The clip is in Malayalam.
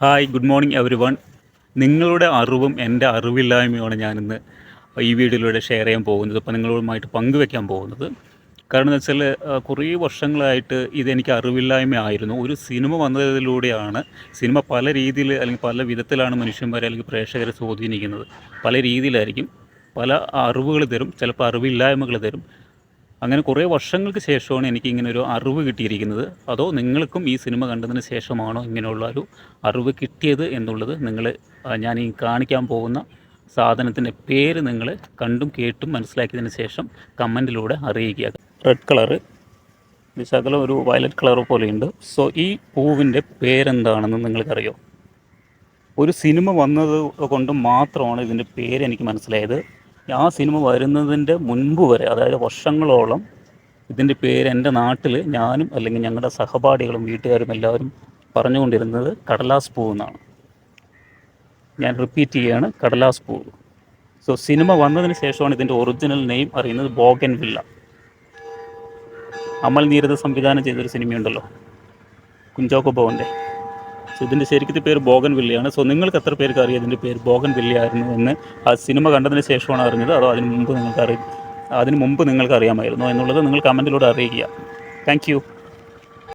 Hi, good morning every one. നിങ്ങളുടെ അറിവും എൻ്റെ അറിവില്ലായ്മയുമാണ് ഞാനിന്ന് ഈ വീഡിയോയിലൂടെ ഷെയർ ചെയ്യാൻ പോകുന്നത്. അപ്പോൾ നിങ്ങളുമായിട്ട് പങ്കുവെക്കാൻ പോകുന്നത് കാരണം എന്ന് വെച്ചാൽ കുറേ വർഷങ്ങളായിട്ട് ഇതെനിക്ക് അറിവില്ലായ്മയായിരുന്നു. ഒരു സിനിമ വന്നതിലൂടെയാണ് സിനിമ പല രീതിയിൽ അല്ലെങ്കിൽ പല വിധത്തിലാണ് മനുഷ്യന്മാരെ അല്ലെങ്കിൽ പ്രേക്ഷകരെ സ്വാധീനിക്കുന്നത്. പല രീതിയിലായിരിക്കും. പല അറിവുകൾ തരും, ചിലപ്പോൾ അറിവില്ലായ്മകൾ തരും. അങ്ങനെ കുറേ വർഷങ്ങൾക്ക് ശേഷമാണ് എനിക്കിങ്ങനെ ഒരു അറിവ് കിട്ടിയിരിക്കുന്നത്. അതോ നിങ്ങൾക്കും ഈ സിനിമ കണ്ടതിന് ശേഷമാണോ ഇങ്ങനെയുള്ള ഒരു അറിവ് കിട്ടിയത് എന്നുള്ളത് ഞാൻ ഈ കാണിക്കാൻ പോകുന്ന സാധനത്തിൻ്റെ പേര് നിങ്ങൾ കണ്ടും കേട്ടും മനസ്സിലാക്കിയതിന് ശേഷം കമൻറ്റിലൂടെ അറിയിക്കുക. റെഡ് കളറ്, ഇത് ശകലം ഒരു വയലറ്റ് കളർ പോലെയുണ്ട്. സോ ഈ പൂവിൻ്റെ പേരെന്താണെന്ന് നിങ്ങൾക്കറിയോ? ഒരു സിനിമ വന്നത് കൊണ്ട് മാത്രമാണ് ഇതിൻ്റെ പേര് എനിക്ക് മനസ്സിലായത്. ആ സിനിമ വരുന്നതിൻ്റെ മുൻപ് വരെ, അതായത് വർഷങ്ങളോളം ഇതിൻ്റെ പേര് എൻ്റെ നാട്ടിൽ ഞാനും അല്ലെങ്കിൽ ഞങ്ങളുടെ സഹപാഠികളും വീട്ടുകാരും എല്ലാവരും പറഞ്ഞുകൊണ്ടിരുന്നത് കടലാസ് പൂ എന്നാണ്. ഞാൻ റിപ്പീറ്റ് ചെയ്യുകയാണ്, കടലാസ് പൂ. സോ സിനിമ വന്നതിന് ശേഷമാണ് ഇതിൻ്റെ ഒറിജിനൽ നെയിം അറിയുന്നത്, ബോഗൻവില്ല. അമൽ നീരദ് സംവിധാനം ചെയ്തൊരു സിനിമയുണ്ടല്ലോ, കുഞ്ചാക്കോ ബോബൻ്റെ. സോ ഇതിൻ്റെ ശരിക്കത്തെ പേര് ബോഗൻവില്ലയാണ്. സോ നിങ്ങൾക്ക് എത്ര പേർക്ക് അറിയാം ഇതിൻ്റെ പേര് ബോഗൻവില്ല ആയിരുന്നു എന്ന്? ആ സിനിമ കണ്ടതിന് ശേഷമാണ് അറിഞ്ഞത്, അതോ അതിന് മുമ്പ് നിങ്ങൾക്ക് അറിയാമായിരുന്നോ എന്നുള്ളത് നിങ്ങൾ കമൻറ്റിലൂടെ അറിയിക്കുക. Thank you.